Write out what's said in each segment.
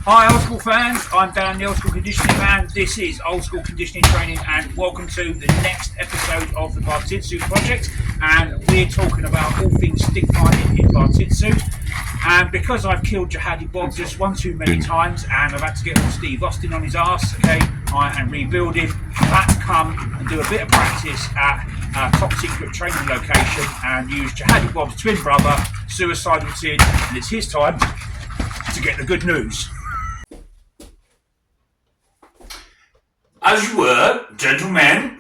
Hi Old School fans, I'm Dan the Old School Conditioning Man. This is Old School Conditioning Training and welcome to the next episode of the Bartitsu project, and we're talking about all things stick fighting in Bartitsu. And because I've killed Jihadi Bob just one too many times and I've had to get all Steve Austin on his arse, and rebuild him, I've had to come and do a bit of practice at a top secret training location and use Jihadi Bob's twin brother, Suicidal Tin, and it's his time to get the good news. As you were, gentlemen.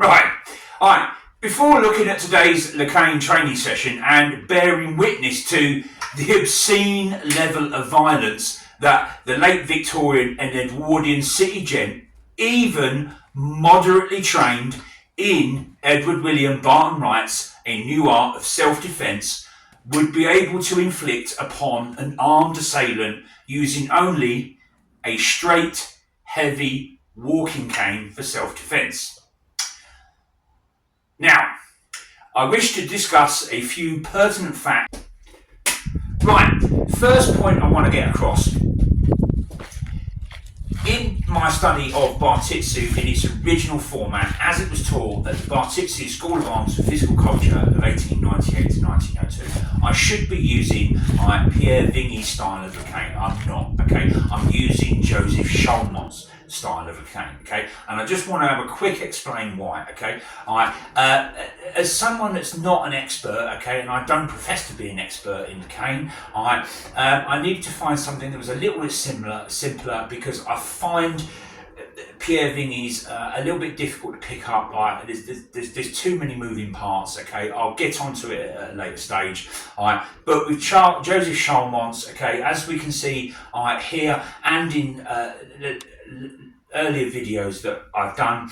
Alright, before looking at today's Cane training session and bearing witness to the obscene level of violence that the late Victorian and Edwardian city gent, even moderately trained in Edward William Barton-Wrights, A New Art of Self-Defence, would be able to inflict upon an armed assailant using only a straight, heavy walking cane for self-defence. Now, I wish to discuss a few pertinent facts. Right, first point I want to get across. In my study of Bartitsu in its original format, as it was taught at the Bartitsu School of Arms and Physical Culture of 1898 to 1902, I should be using Pierre Vigny's style of a cane. I'm not, I'm using Joseph Charlemonts' style of a cane, and I just want to have a quick explain why, as someone that's not an expert, and I don't profess to be an expert in the cane, I needed to find something that was a little bit simpler, because I find Pierre Vigny's a little bit difficult to pick up. There's too many moving parts. I'll get onto it at a later stage. But with Joseph Charlemonts, as we can see here and in earlier videos that I've done,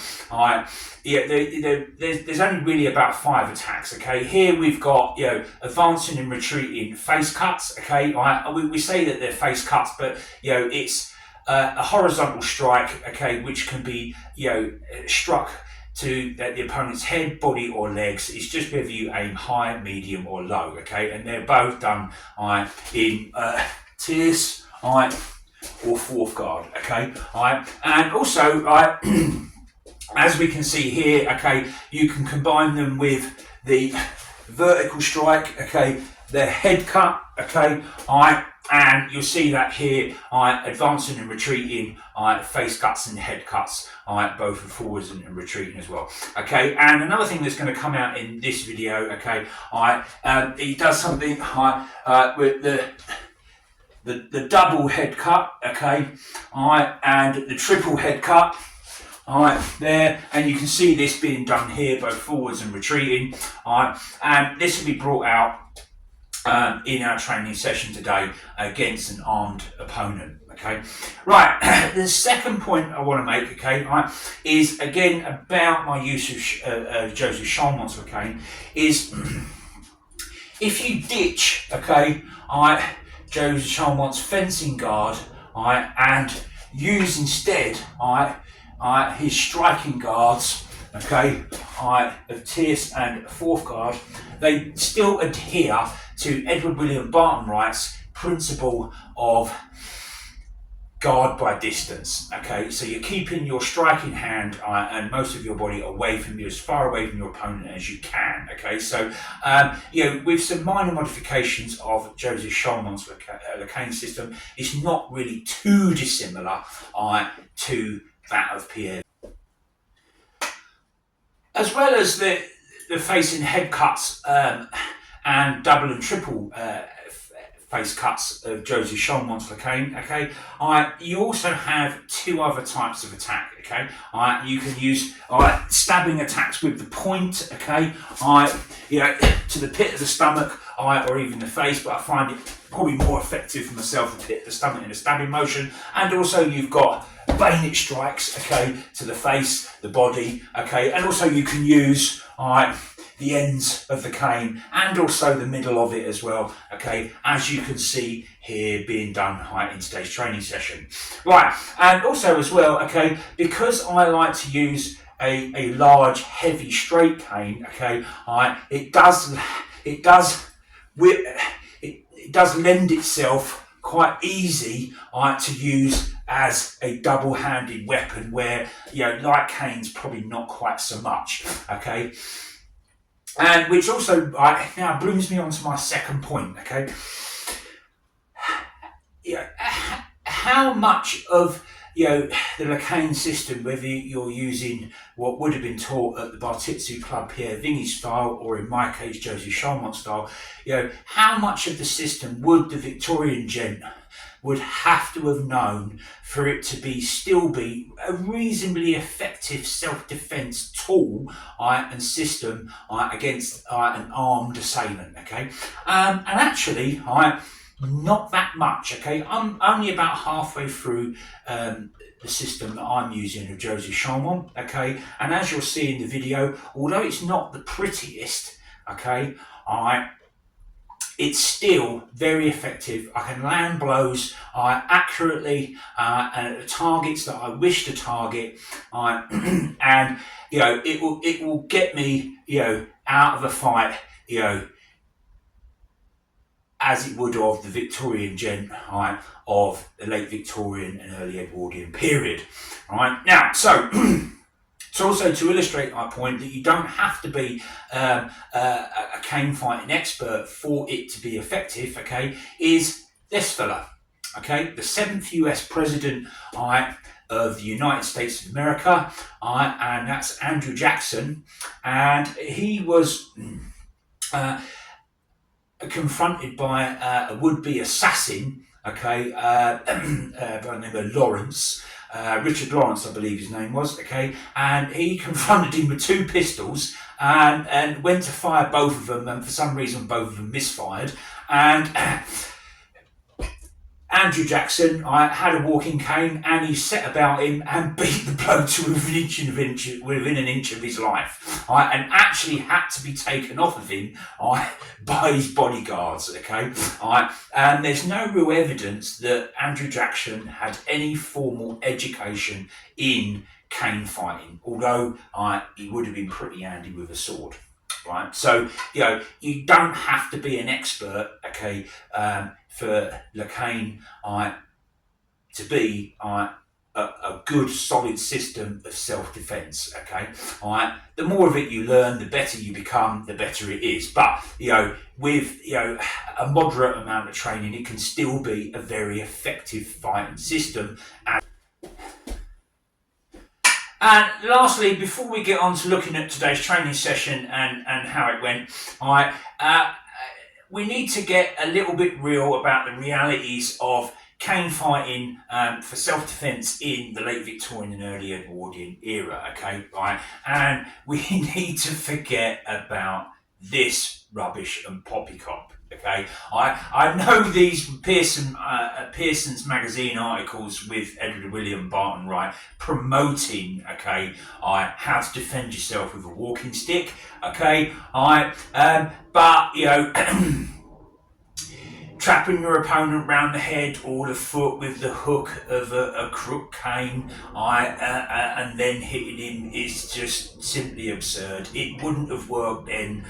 there's only really about 5 attacks. Here we've got advancing and retreating face cuts. We say that they're face cuts, but it's a horizontal strike, which can be struck to the opponent's head, body or legs. It's just whether you aim high, medium or low, and they're both done in tierce or fourth guard, and also as we can see here, you can combine them with the vertical strike, the head cut, and you'll see that here, advancing and retreating, face cuts and head cuts, both forwards and retreating as well. And another thing that's going to come out in this video, he does something with the double head cut, and the triple head cut. There, and you can see this being done here, both forwards and retreating, and this will be brought out in our training session today against an armed opponent. Right, the second point I want to make, is again about my use of Joseph Charlemonts cane, is if you ditch, Joseph Charlemonts fencing guard, and use instead, his striking guards, of tierce and fourth guard, they still adhere to Edward William Barton-Wright's principle of guard by distance. So you're keeping your striking hand and most of your body away from you, as far away from your opponent as you can. So with some minor modifications of Joseph Charlemonts' cane system, it's not really too dissimilar to that of Pierre. As well as the face and head cuts and double and triple face cuts of Joseph Charlemonts cane, you also have 2 other types of attack. You can use stabbing attacks with the point, to the pit of the stomach, or even the face, but I find it probably more effective for myself, the pit of the stomach in a stabbing motion. And also you've got bayonet strikes, to the face, the body, and also you can use the ends of the cane and also the middle of it as well, as you can see here being done in today's training session. Right, and also as well, because I like to use a large, heavy, straight cane, it does lend itself quite easy to use as a double-handed weapon, where, like canes, probably not quite so much, okay? And which also now brings me on to my second point, okay? How much of the cane system, whether you're using what would have been taught at the Bartitsu Club Pierre Vingy style, or in my case Joseph Charlemonts style, how much of the system would the Victorian gent would have to have known for it to still be a reasonably effective self-defense tool and system against an armed assailant, okay? And actually, not that much, okay? I'm only about halfway through the system that I'm using of Joseph Charlemonts, okay? And as you'll see in the video, although it's not the prettiest, okay, it's still very effective. I can land blows accurately at the targets that I wish to target, and it will get me out of a fight as it would of the Victorian gent of the late Victorian and early Edwardian period. Right now, so also to illustrate my point that you don't have to be a cane fighting expert for it to be effective, okay, is this fella, okay, the 7th US president of the United States of America, and that's Andrew Jackson, and he was confronted by a would-be assassin, okay, by the name of Lawrence, Richard Lawrence, I believe his name was, okay, and he confronted him with 2 pistols and went to fire both of them, and for some reason both of them misfired, and Andrew Jackson had a walking cane, and he set about him and beat the bloke to within an inch of his life, and actually had to be taken off of him by his bodyguards, okay? And there's no real evidence that Andrew Jackson had any formal education in cane fighting, although he would have been pretty handy with a sword. Right, so you don't have to be an expert, okay, for the cane to be a good solid system of self-defense, okay. The more of it you learn, the better you become, the better it is. But with a moderate amount of training, it can still be a very effective fighting system. And lastly, before we get on to looking at today's training session and how it went, we need to get a little bit real about the realities of cane fighting for self-defense in the late Victorian and early Edwardian era, okay? And we need to forget about this rubbish and poppycock. Okay, I know these Pearson's magazine articles with Edward William Barton-Wrights promoting, okay, how to defend yourself with a walking stick, okay, but trapping your opponent round the head or the foot with the hook of a crook cane, and then hitting him is just simply absurd. It wouldn't have worked then.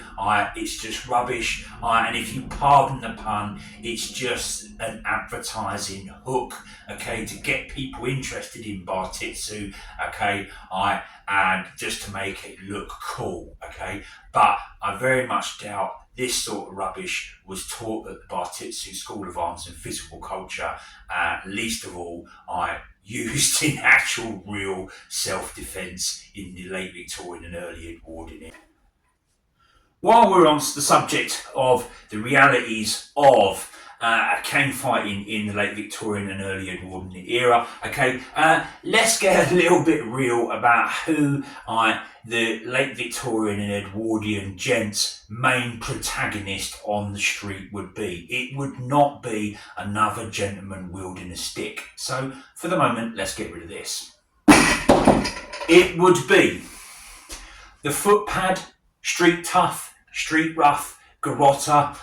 It's just rubbish. And if you pardon the pun, it's just an advertising hook, okay, to get people interested in Bartitsu, okay, and just to make it look cool, okay. But I very much doubt this sort of rubbish was taught at the Bartitsu School of Arms and Physical Culture, least of all, used in actual real self-defence in the late Victorian and early Edwardian. While we're on the subject of the realities of cane fighting in the late Victorian and early Edwardian era, okay, let's get a little bit real about who the late Victorian and Edwardian gents' main protagonist on the street would be. It would not be another gentleman wielding a stick. So for the moment, let's get rid of this. It would be the footpad, street tough, street rough, garrotter,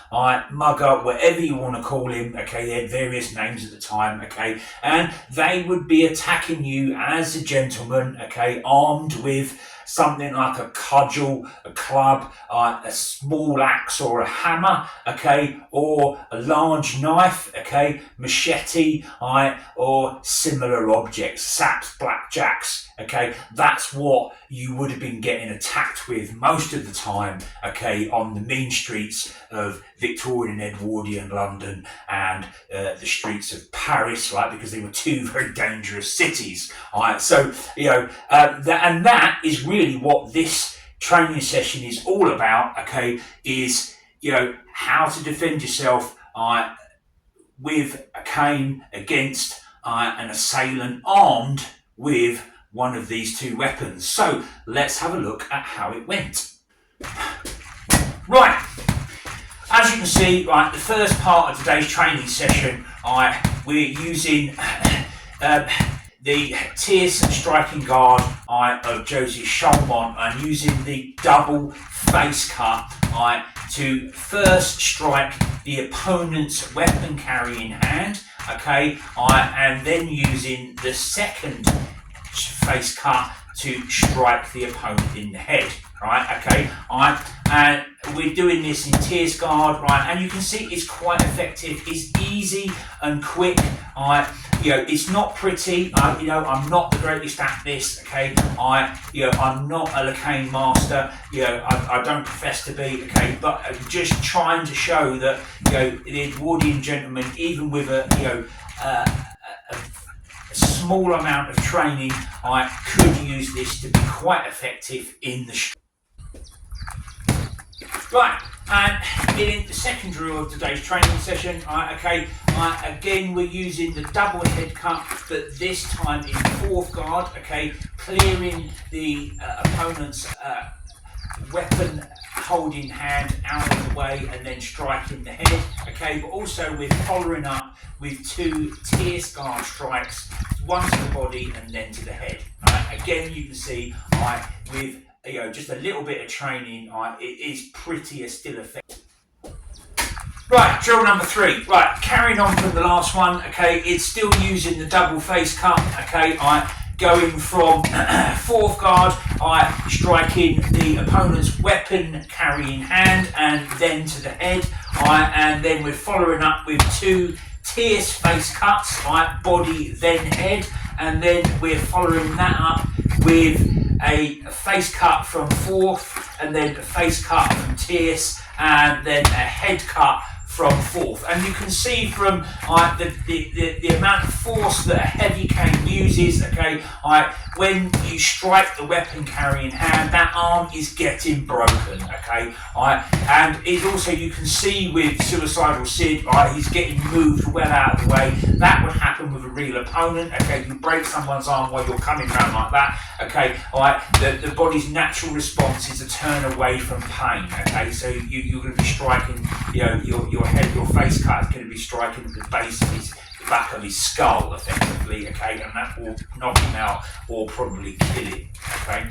mugger, whatever you want to call him, okay, they had various names at the time, okay, and they would be attacking you as a gentleman, okay, armed with something like a cudgel, a club, a small axe or a hammer, okay, or a large knife, okay, machete, or similar objects, saps, blackjacks, okay. That's what you would have been getting attacked with most of the time, okay, on the mean streets of Victorian and Edwardian London and the streets of Paris, right, because they were two very dangerous cities. So, that is really what this training session is all about, okay, is, how to defend yourself with a cane against an assailant armed with one of these two weapons. So let's have a look at how it went. Right, as you can see, right, the first part of today's training session, we're using the tierce striking guard of Joseph Charlemonts and using the double face cut to first strike the opponent's weapon carrying hand, okay, and then using the second face cut to strike the opponent in the head, right, okay, and we're doing this in tierce guard, right, and you can see it's quite effective. It's easy and quick. It's not pretty. I'm not the greatest at this. Okay, I'm not a cane master. I don't profess to be. Okay, but I'm just trying to show that the Edwardian gentleman, even with a small amount of training, could use this to be quite effective in the street. Right, and in the second drill of today's training session, again we're using the double head cut, but this time in fourth guard, okay, clearing the opponent's weapon holding hand out of the way and then striking the head, okay, but also we're following up with two tierce guard strikes, one to the body and then to the head. Again, you can see with just a little bit of training, it is pretty still effective. Right, drill number 3. Right, carrying on from the last one, okay, it's still using the double face cut, okay, going from fourth guard, striking the opponent's weapon carrying hand and then to the head, and then we're following up with two tierce face cuts, body then head, and then we're following that up with a face cut from fourth, and then a face cut from tierce, and then a head cut from fourth. And you can see from the amount of force that a heavy cane uses, okay, when you strike the weapon carrying hand, that arm is getting broken, okay, and it also, you can see with Suicidal Sid, he's getting moved well out of the way. That would happen with a real opponent, okay. You break someone's arm while you're coming around like that, okay, the body's natural response is to turn away from pain, okay. So you're going to be striking, your head, your face cut is going to be striking at the base of the back of his skull, effectively, okay, and that will knock him out or probably kill him, okay.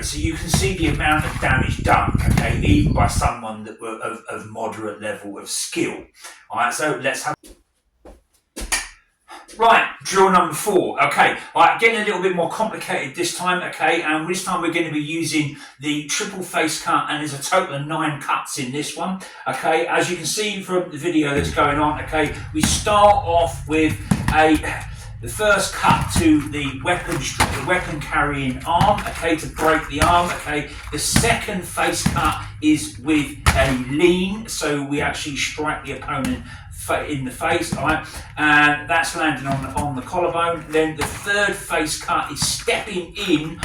So you can see the amount of damage done, okay, even by someone that were of moderate level of skill. So let's have. Right, drill number 4. Okay, getting a little bit more complicated this time, okay, and this time we're going to be using the triple face cut, and there's a total of 9 cuts in this one, okay. As you can see from the video that's going on, okay, we start off with the first cut to the weapon carrying arm, okay, to break the arm, okay. The second face cut is with a lean, so we actually strike the opponent in the face, and that's landing on the collarbone. Then the third face cut is stepping in,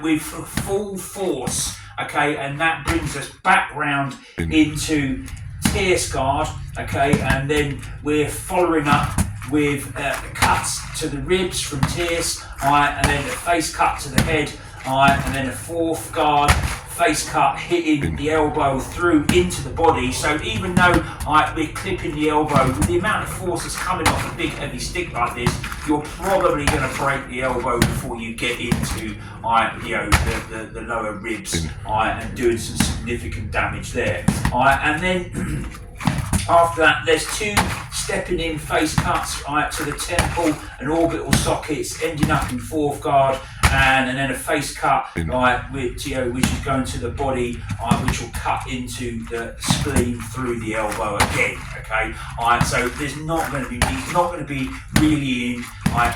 with full force, okay, and that brings us back round into tierce guard, okay, and then we're following up with cuts to the ribs from tierce, and then a face cut to the head, and then a fourth guard face cut hitting the elbow through into the body. So even though we're clipping the elbow, with the amount of force that's coming off a big heavy stick like this, you're probably going to break the elbow before you get into the lower ribs, and doing some significant damage there. And then after that, there's 2 stepping in face cuts to the temple and orbital sockets, ending up in fourth guard, and then a face cut, right, which is going to the body, which will cut into the spleen through the elbow again. Okay, so there's not going to be, he's not going to be really in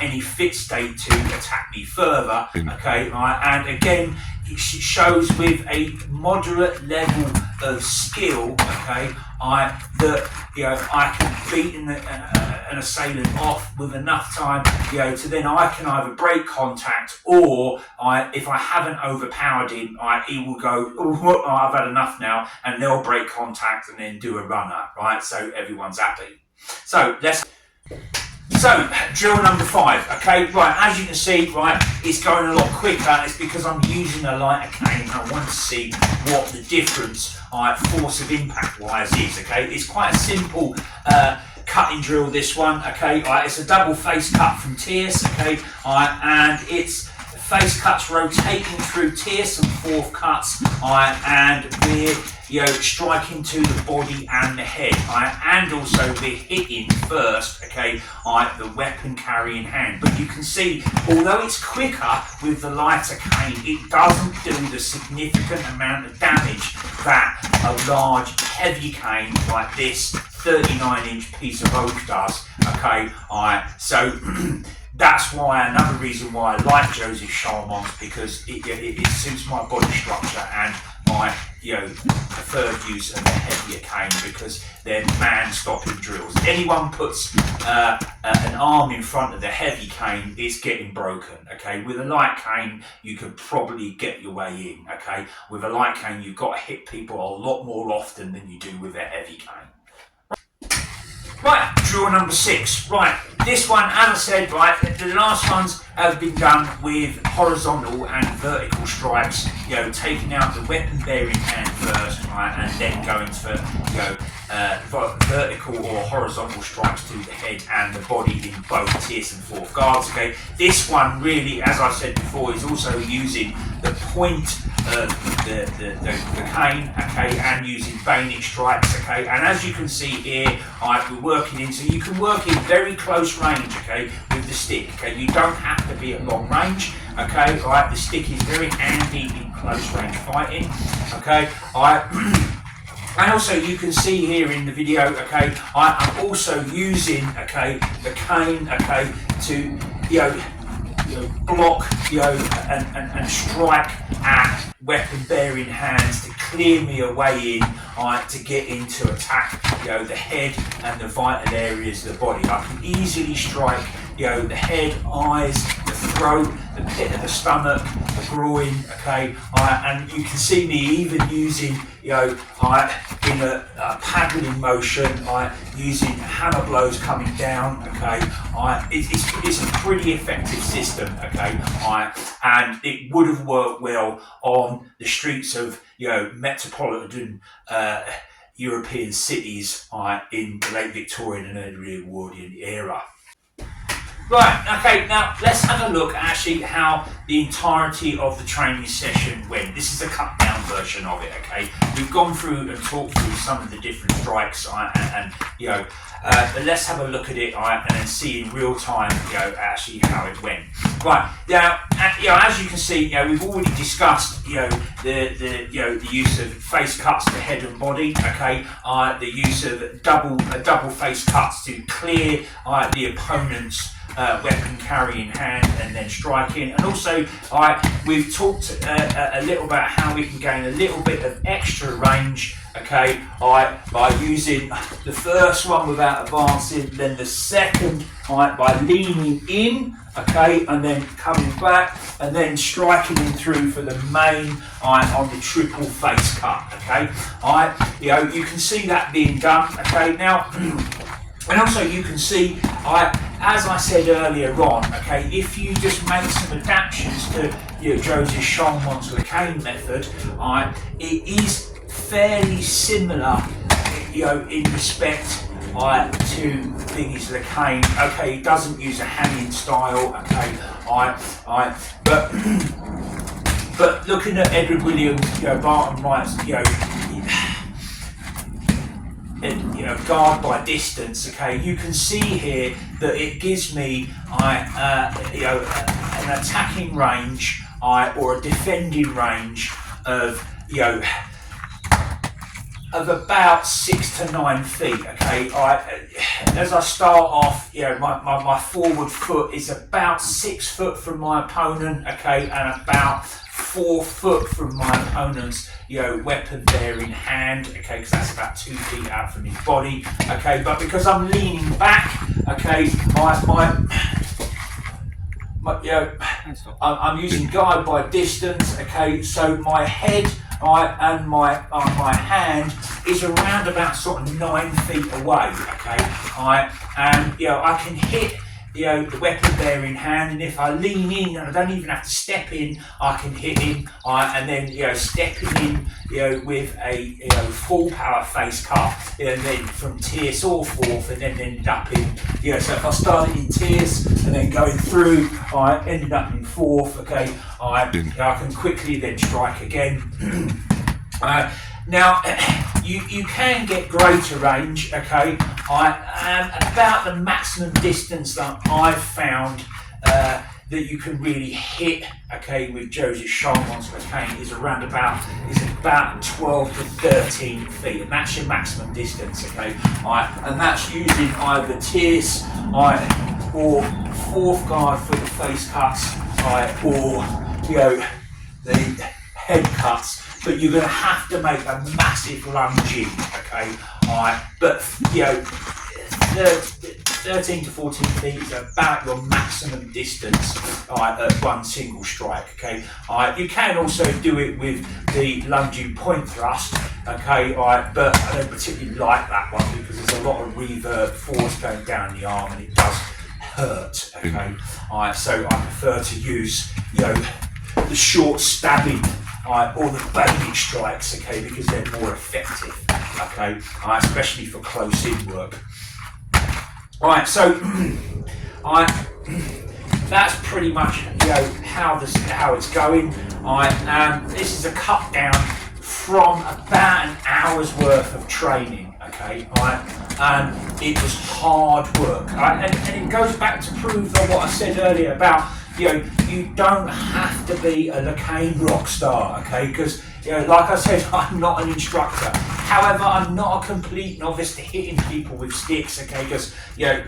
any fit state to attack me further. Okay, and again, it shows with a moderate level of skill. Okay, that I can beat an assailant off with enough time, to then I can either break contact, or if I haven't overpowered him, he will go, oh, I've had enough now, and they'll break contact and then do a runner, right? So everyone's happy. So drill number 5, okay, right, as you can see, right, it's going a lot quicker. It's because I'm using a lighter cane, and I want to see what the difference, force of impact wise is, okay. It's quite a simple cutting drill, this one, okay. It's a double face cut from tierce, okay, and it's face cuts rotating through tierce and fourth cuts, and we're striking to the body and the head, and also we're hitting first, okay, the weapon carrying hand. But you can see, although it's quicker with the lighter cane, it doesn't do the significant amount of damage that a large heavy cane like this 39-inch piece of oak does, okay. So that's why, another reason why I like Joseph Charlemonts, because it suits my body structure and my preferred use of a heavier cane, because they're man-stopping drills. Anyone puts an arm in front of the heavy cane, it's getting broken. Okay, with a light cane, you can probably get your way in. Okay, with a light cane, you've got to hit people a lot more often than you do with a heavy cane. Right, drill number 6. Right, this one, as I said, right, the last ones have been done with horizontal and vertical strikes, taking out the weapon-bearing hand first, right, and then going for, vertical or horizontal strikes to the head and the body in both tierce and fourth guards, okay. This one really, as I said before, is also using the point of the cane, okay, and using bayonet strikes, okay. And as you can see here, we're working in, so you can work in very close range, okay, with the stick, okay. You don't have to be at long range, okay, right. The stick is very handy in close range fighting, okay. And also you can see here in the video, okay, I'm also using, okay, the cane, okay, to block, and strike at weapon-bearing hands to clear me a way in, to get into attack, the head and the vital areas of the body. I can easily strike, the head, eyes, the throat, the pit of the stomach, the groin, okay, and you can see me even using, in a paddling motion, using hammer blows coming down, okay. It's a pretty effective system, okay, and it would have worked well on the streets of, metropolitan European cities in the late Victorian and Edwardian era. Right, okay, now let's have a look at actually how the entirety of the training session went. This is a cut down version of it, okay? We've gone through and talked through some of the different strikes, but let's have a look at it, and then see in real time, actually how it went. Right, now, as you can see, we've already discussed, the use of face cuts to head and body, okay? The use of double face cuts to clear the opponent's weapon carrying hand and then striking, and also we've talked a little about how we can gain a little bit of extra range, okay, by using the first one without advancing, then the second by leaning in, okay, and then coming back and then striking in through for the main on the triple face cut, okay. You can see that being done, okay. Now and also you can see, as I said earlier on, okay, if you just make some adaptations to Joseph Charlemonts' cane method, it is fairly similar, in respect to Thingy's cane. Okay, it doesn't use a hanging style, okay, but looking at Edward William Barton-Wrights, guard by distance. Okay, you can see here that it gives me an attacking range or a defending range of of about 6 to 9 feet. Okay, as I start off, my forward foot is about 6 foot from my opponent. Okay, and about 4 foot from my opponent's weapon there in hand. Okay, because that's about 2 feet out from his body. Okay, but because I'm leaning back, okay, I'm using guide by distance. Okay, so my head and my hand is around about sort of 9 feet away. Okay, I can hit the weapon there in hand, and if I lean in, and I don't even have to step in, I can hit him. And then stepping in with a full power face cut, and then from tierce or fourth, and then ended up in so if I started in tierce and then going through, I ended up in fourth. Okay, I can quickly then strike again. Now, you can get greater range. Okay, about the maximum distance that I've found that you can really hit. Okay, with Joseph Charlemonts cane is about 12 to 13 feet, and that's your maximum distance. Okay, and that's using either tierce or fourth guard for the face cuts, or the head cuts. But you're going to have to make a massive lunge in, okay? But 13 to 14 feet is about your maximum distance at one single strike. Okay, you can also do it with the lunging point thrust. Okay, but I don't particularly like that one because there's a lot of reverb force going down the arm and it does hurt. Okay, so I prefer to use the short stabbing or the bayonet strikes, okay, because they're more effective, okay, especially for close-in work. Right, so that's pretty much how it's going. This is a cut down from about an hour's worth of training, okay, and it was hard work, and it goes back to prove what I said earlier about you don't have to be a cane rock star, okay? Because like I said, I'm not an instructor. However, I'm not a complete novice to hitting people with sticks, okay? Because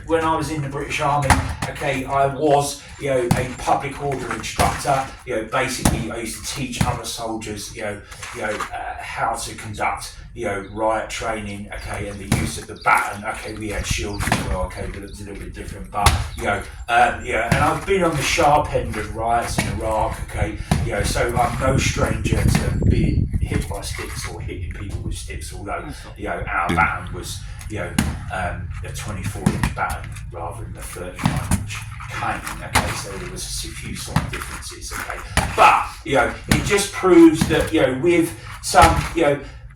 when I was in the British Army, okay, I was a public order instructor. Basically, I used to teach other soldiers, how to conduct riot training, okay, and the use of the baton. Okay, we had shields as well, okay, but it was a little bit different. But and I've been on the sharp end of riots in Iraq, okay, so I'm no stranger to being hit by sticks or hitting people with sticks. Although our baton was a 24-inch baton rather than a 39-inch cane. Okay, so there was a few slight differences. Okay, but it just proves that with some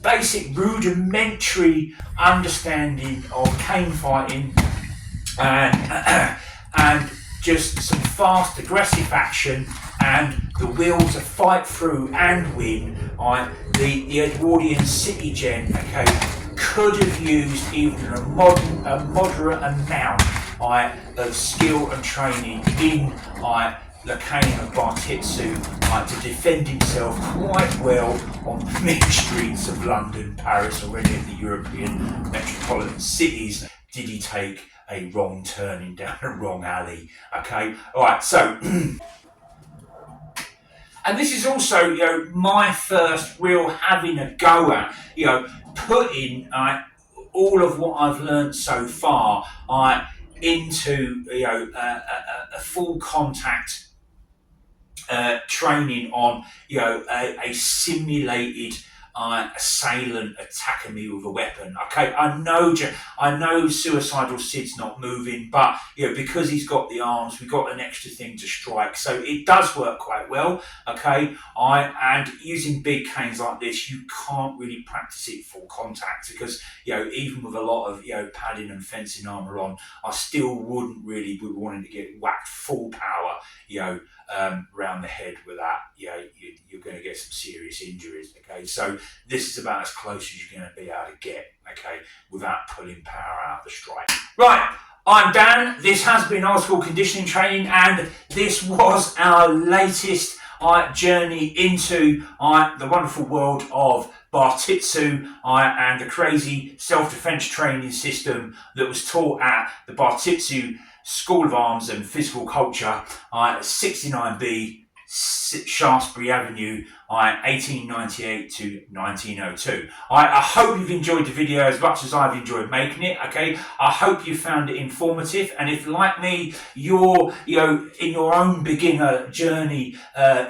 basic rudimentary understanding of cane fighting and just some fast aggressive action and the will to fight through and win, the Edwardian city gen, okay, could have used even a moderate amount of skill and training in the cane of Bartitsu to defend himself quite well on the main streets of London, Paris, or any of the European metropolitan cities. Did he take a wrong turning down a wrong alley? Okay, all right, so and this is also my first real having a go at putting all of what I've learned so far into a full contact training on a simulated assailant attacking me with a weapon. Okay, I know suicidal Sid's not moving, but because he's got the arms, we've got an extra thing to strike, so it does work quite well. Okay, and using big canes like this, you can't really practice it full contact because even with a lot of padding and fencing armour on, I still wouldn't really be wanting to get whacked full power, round the head with that, you're going to get some serious injuries. Okay, so this is about as close as you're going to be able to get. Okay, without pulling power out of the strike. Right. I'm Dan. This has been old school conditioning training, and this was our latest journey into the wonderful world of Bartitsu and the crazy self-defense training system that was taught at the Bartitsu School of Arms and Physical Culture, 69B Shaftesbury Avenue, 1898 to 1902. I hope you've enjoyed the video as much as I've enjoyed making it. Okay, I hope you found it informative, and if, like me, you're in your own beginner journey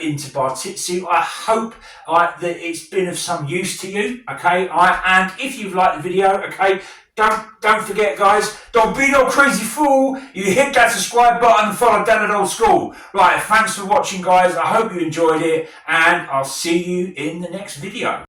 into Bartitsu, I hope that it's been of some use to you. Okay, and if you've liked the video, okay, don't forget, guys, don't be no crazy fool. You hit that subscribe button and follow Dan at Old School. Right, thanks for watching, guys. I hope you enjoyed it, and I'll see you in the next video.